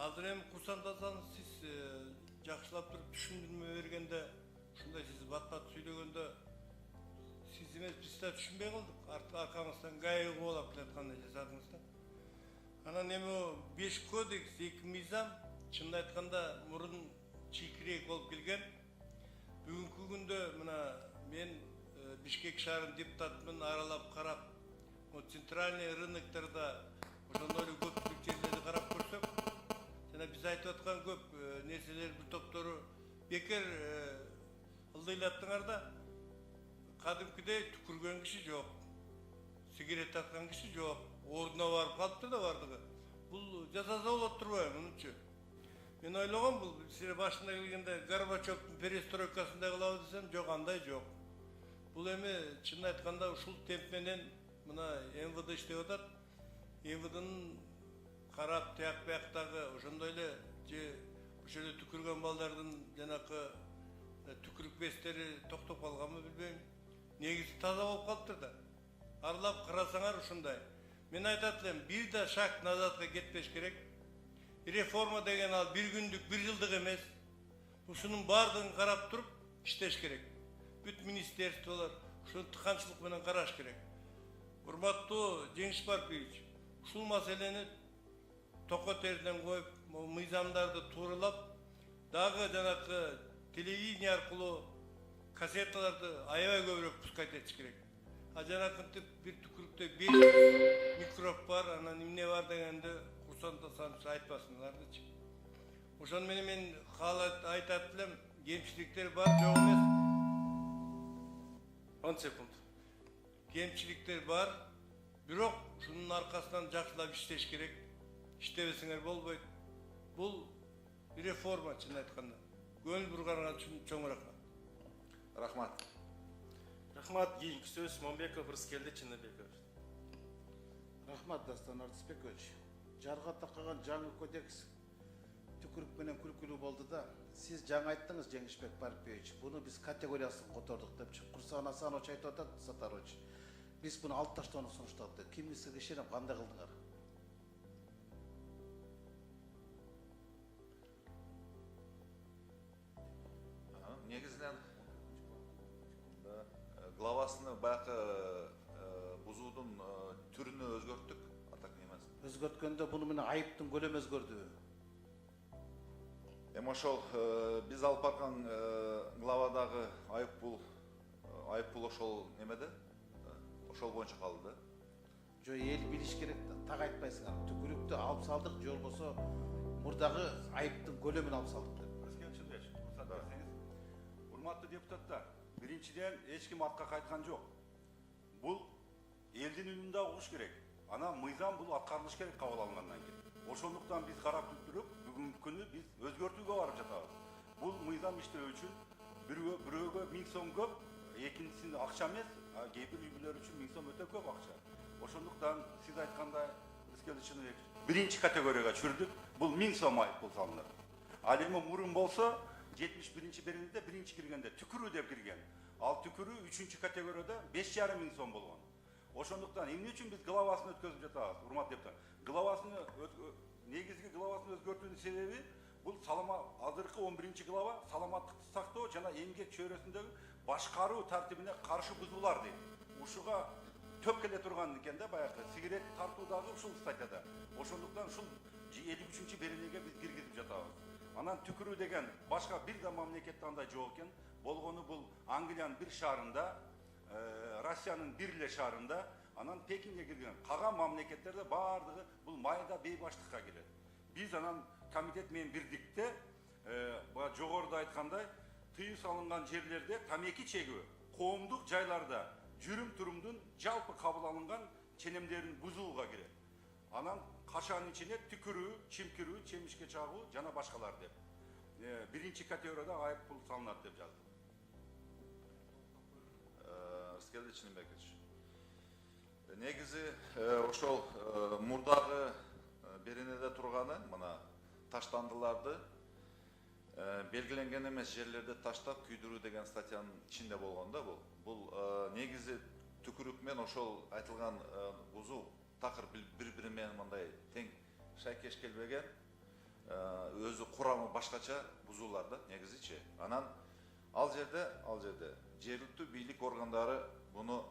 Азыр эми курсандасаң сиз жакшылап туруп түшүндүрмө бергенде, ушундай сиз бат-бат сүйлөгөндө сиз эмес биз да түшүнбөй калдык. Аркаңыздан гайы кубалап келаткандай жасадыңыз да. Анан эми 5 кодекс, 2 мыйзам чынын айтканда мурун чийкирээк болуп келген. Бүгүнкү күндө мына мен Бишкек шаарынын депутатымын, аралап карап, центральный рыноктарда ошондой эле көпчүлүк жерлерди карап көрсөк, жана биз айтып аткан көп нерселер бир топтору бекер ылдыйлаттыңар да. Кадимкидей түкүргөн киши жок, сигарет тарткан киши жок, ордуна барып калыптыр да бардыгы. Бул жасаса болот турбайбы мунчу? Мен ойлогом бул силер башында келгенде Горбачевдун перестройкасындай кылабыз десем, жок, андай жок. Бул эми чынын айтканда ушул темп менен мына МВД иштеп атат. МВДнын карап тияк бияктагы ошондой эле же ошол эле түкүргөн балдардын жанакы түкүрүк бестери токтоп калганбы билбейм. Негизи таза болуп калыптыр да. Аралап карасаңар ушундай. Мен айтат элем, бир да шаг назадка кетпеш керек. Реформа деген ал бир күндүк, бир жылдык эмес. Ушунун баардыгын карап туруп иштеш керек. Бүт министерстволор ушуну тыканчылык менен караш керек. Урматтуу Жеңиш Барпиевич, ушул маселени токотерден коюп, мыйзамдарды тууралап, дагы жанакы телевидение аркылуу кассеталарды аябай көбүрөөк пускать этиш керек. А жанакынтип бир түкүрүктө 5 микроб бар, анан эмне бар дегенде курсандасаңыз айтпасыңардычы. Ошону менен мен айтат элем, кемчиликтер бар, жок эмес. 10 секунд. Кемчиликтер бар, бирок шунун аркасынан жакшылап иштеш керек. Иштебесеңер болбойт. Бул реформа чын айтканда. Көңүл бурганга чоң рахмат. Рахмат. Рахмат, кийинки сөз Момбеков Рыскелди Чыныбекович. Рахмат, Дастан Артысбекович. Жарга таккан жаңы кодекс түкүрүк менен күлкүлүү болду да. Сиз жаңа айттыңыз, Жеңишбек Барпиевич. Буну биз категориясын котордук деп Курсан Асанович айтып атат, Сатарович. Биз буну алып таштоону сунуштадык. Кимге сизге ишенип кандай кылдыңар? Негизинен главасыны баягы бузуудун түрүнө өзгөрттүк, атак эмес. Өзгөрткөндө буну менен айыптын көлөмү өзгөрдүбү? Эми ошол биз алып барган главадагы айыппул ошол немеде? Ошол боюнча калды. Жо эл билиш керек да, так айтпайсыңар. Түкүрүктү алып салдык, же болбосо мурдагы айыптын көлөмүн алып салдык деп. Рурсат берсеңиз. Урматтуу депутаттар, биринчиден эч ким артка кайткан жок. Бул элдин үнүн да угуш керек. Ана мыйзам бул аткарылыш керек кабыл алынгандан кийин. Ошондуктан биз карап туруп, бүгүнкү күнү биз өзгөртүүгө барып жатабыз. Бул мыйзам иштөө үчүн бирөөгө 1000 сом көп, экинчисинде акча эмес, кээ бир үй-бүлөлөр үчүн 1000 сом өтө көп акча. Ошондуктан сиз айткандай, Рыскелди Чыныбекович, биринчи категорияга түшүрдүк. Бул 1000 сом айып бул салынат. Ал эми мурун болсо 71 беренеде биринчи киргенде түкүрүү деп кирген. Ал түкүрүү 3 категорияда 5500 сом болгон. Ошондуктан эмне үчүн биз главасын өткөзүп жатабыз, урматтуу депутаттар? Негизги главасын өзгөртүүнүн себеби бул азыркы 11 глава саламаттыкты сактоо жана эмгек чөйрөсүндөгү башкаруу тартибине каршы бузуулар дейт. Ушуга төп келе турган экен да, баягы сигарет тартуудагы ушул статьяда. Ошондуктан ушул 53 беренеге биз киргизип жатабыз. Анан түкүрүү деген башка бир да мамлекетте андай жок экен. Болгону бул Англиянын бир шаарында, Россиянын бир эле шаарында, анан Пекинге кирген. Калган мамлекеттерде баардыгы бул майда бейбаштыкка кирет. Биз анан комитет менен бирдикте жогоруда айткандай, тыюу салынган жерлерде тамеки чегүү, коомдук жайларда жүрүм-турумдун жалпы кабыл алынган ченемдерин бузууга кирет. Анан кашанын ичине түкүрүү, чимкирүү, чемишке чагуу жана башкалар деп. Биринчи категорияда айып пул салынат деп жаздым. Рыскелди Чыныбекович. Негизи ошол мурдагы беренеде турганы мына таштандыларды белгиленген эмес жерлерде таштап күйдүрүү деген статьянын ичинде болгон да бул. Бул негизи түкүрүк менен ошол айтылган бузуу такыр бири менен мындай тең шайкеш келбеген. өзү курамы башкача бузуулар да негизичи. Анан ал жерде жергиликтүү бийлик органдары буну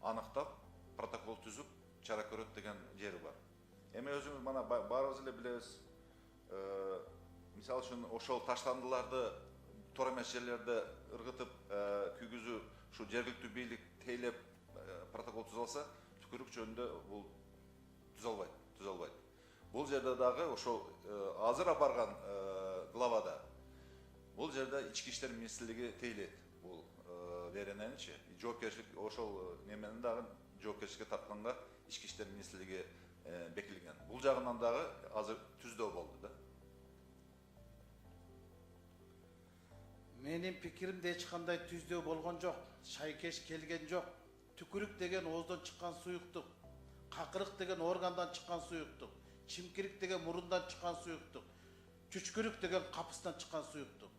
аныктап, протокол түзүп, чара көрөт деген жери бар. Эми өзүбүз мана баарыбыз эле билебиз, мисалы үчүн ошол таштандыларды туура эмес жерлерде ыргытып күйгүзүү ушу жергиликтүү бийлик тейлеп протокол түзалса, түкүрүк жөнүндө бул түзалбайт. Бул жерде дагы ошол азыр барган главада бул жерде ички иштер министрлиги тейлейт. Бул верененичи жоопкерчилик ошол неменен дагы жоопкерчиликке тартканга ички иштер министрлиги бекилген. Бул жагынан дагы азыр түздөө болду да. Менин пикиримде эч кандай түздөө болгон жок, шайкеш келген жок. Түкүрүк деген ооздон чыккан суюктук, какырык деген органдан чыккан суюктук, чимкирик деген мурундан чыккан суюктук, чүчкүрүк деген капыстан чыккан суюктук.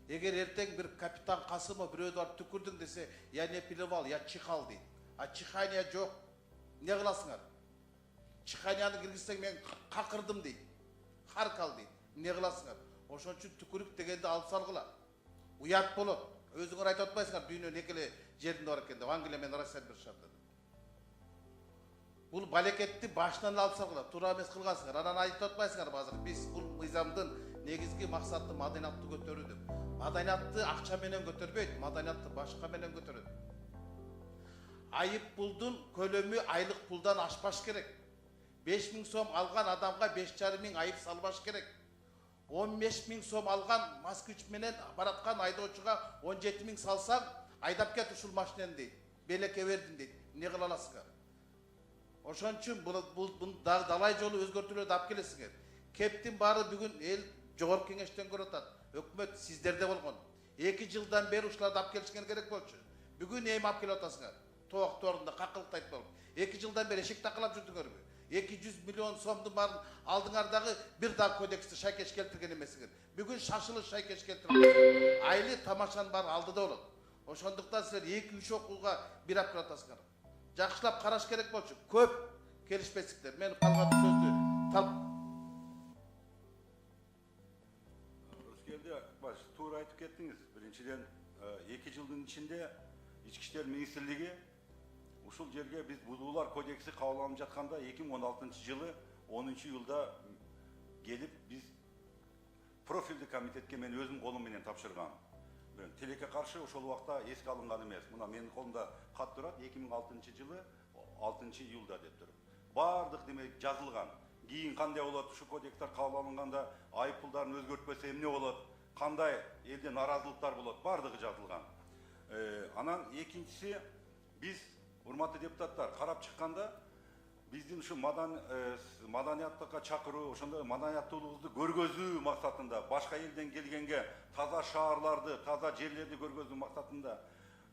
Эгер эртең бир капитан Касымов бирөөдү барып түкүрдүң десе, я не плевал, я чихал дейт. А чихания жок. Не кыласыңар? Чиханияны киргизсең мен какырдым дейт. Харкал дейт. Не кыласыңар? Ошон үчүн түкүрүк дегенди алып салгыла. Уят болот. Өзүңөр айтып атпайсыңар, дүйнөнүн экеле жеринде бар экен деп, Англия менен Россия биришат деп. Бул балекетти башынан алып салгыла, туура эмес кылгансыңар. Анан айтып атпайсыңар азыр биз бул мыйзамдын негизги максаты маданиятты көтөрүү деп. Маданиятты акча менен көтөрбөйт, маданиятты башка менен көтөрөт. Айып пулдун көлөмү айлык пулдан ашпаш керек. 5000 сом алган адамга 5,5 миң айып салбаш керек. 15 миң сом алган москвич менен бараткан айдоочуга 17 миң салсаң, айдап кет ушул машинени дейт. Белекке бердим дейт. Не кыла аласыңар? Ошон үчүн бул далай жолу өзгөртүүлөрдү алып келесиңер. Кептин баары бүгүн эл жогорку кеңештен көрүп атат. Өкмөт сиздерде болгон. 2 жылдан бери ушуларды алып келишиңер керек болчу. Бүгүн эми алып келип атасыңар. Тоок торунда какылыкты айтып болуп. 2 жылдан бери эшик такалап жүрдүңөрбү? 200 миллион сомдун баарын алдыңардагы бир дагы кодексти шайкеш келтирген эмессиңер. Бүгүн шашылыш шайкеш келтирип, айли тамашанын баары алдыда болот. Ошондуктан силер 2-3 окууга бир алып келатасыңар. Жакшылап караш керек болчу. Көп келишпестиктер. Мен калган сөздү Рыскелди баш туура айтып кеттиңиз. Биринчиден 2 жылдын ичинде Ички иштер министрлиги ушул жерге биз бузуулар кодекси кабыл алынып жатканда 2016 жылы 10 июлда келип биз профилдик комитетке мен өзүм колум менен тапшыргам. Тилекке каршы ошол убакта эске алынган эмес. Мына менин колумда кат турат 2006 жылы 6 июлда деп туруп. Бардык демек жазылган. Кийин кандай болот, ушу кодекстер кабыл алынганда айып пулдарын өзгөртпөсө эмне болот, кандай элде наразылыктар болот, бардыгы жазылган. Анан экинчиси, биз урматтуу депутаттар карап чыкканда биздин ушу маданияттыкка чакыруу, ошондой маданияттуулугубузду көргөзүү максатында башка элден келгенге таза шаарларды, таза жерлерди көргөзүү максатында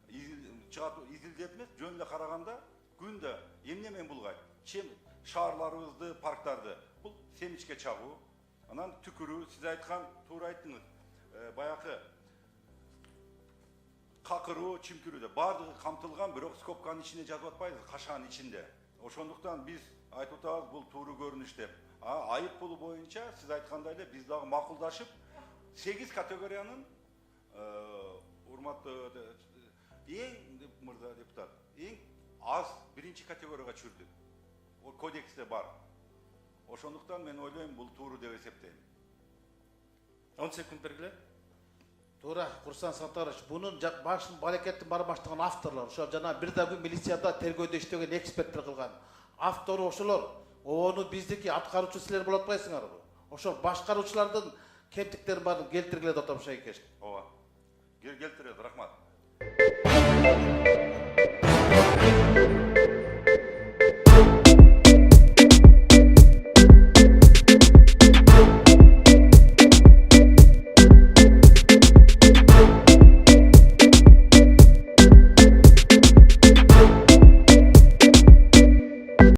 изилдеп эмес, жөн эле караганда күндө эмне менен булгайт? Чем шаарларыбызды, парктарды бул семичке чагуу, анан түкүрүү, сиз айткан туура айттыңыз. Баягы какыруу, чимкирүүдө бардыгы камтылган, бирок скобканын ичине жазып атпайбыз, кашаанын ичинде. Ошондуктан биз айтып атабыз, бул тууру көрүнүш деп. Айып пулу боюнча сиз айткандай эле биз дагы макулдашып 8 категориянын урматтуу эң мырза депутат, эң аз биринчи категорияга чүрдүк. О кодексте бар. Ошондуктан мен ойлойм бул тууру деп эсептейм. 10 секунд бергиле. Туура, Курсан Сатарович, бунун башын балекеттин бара баштаган авторлор, ошо жана бир дагы милицияда тергөөдө иштеген эксперттер кылган. Автору ошолор. Ону биздики аткаруучу силер болот атпайсыңарбы? Ошол башкаруучулардын кемтиктерин баарын келтиргиле деп атам шайкеш. Ооба. Келтирет, рахмат.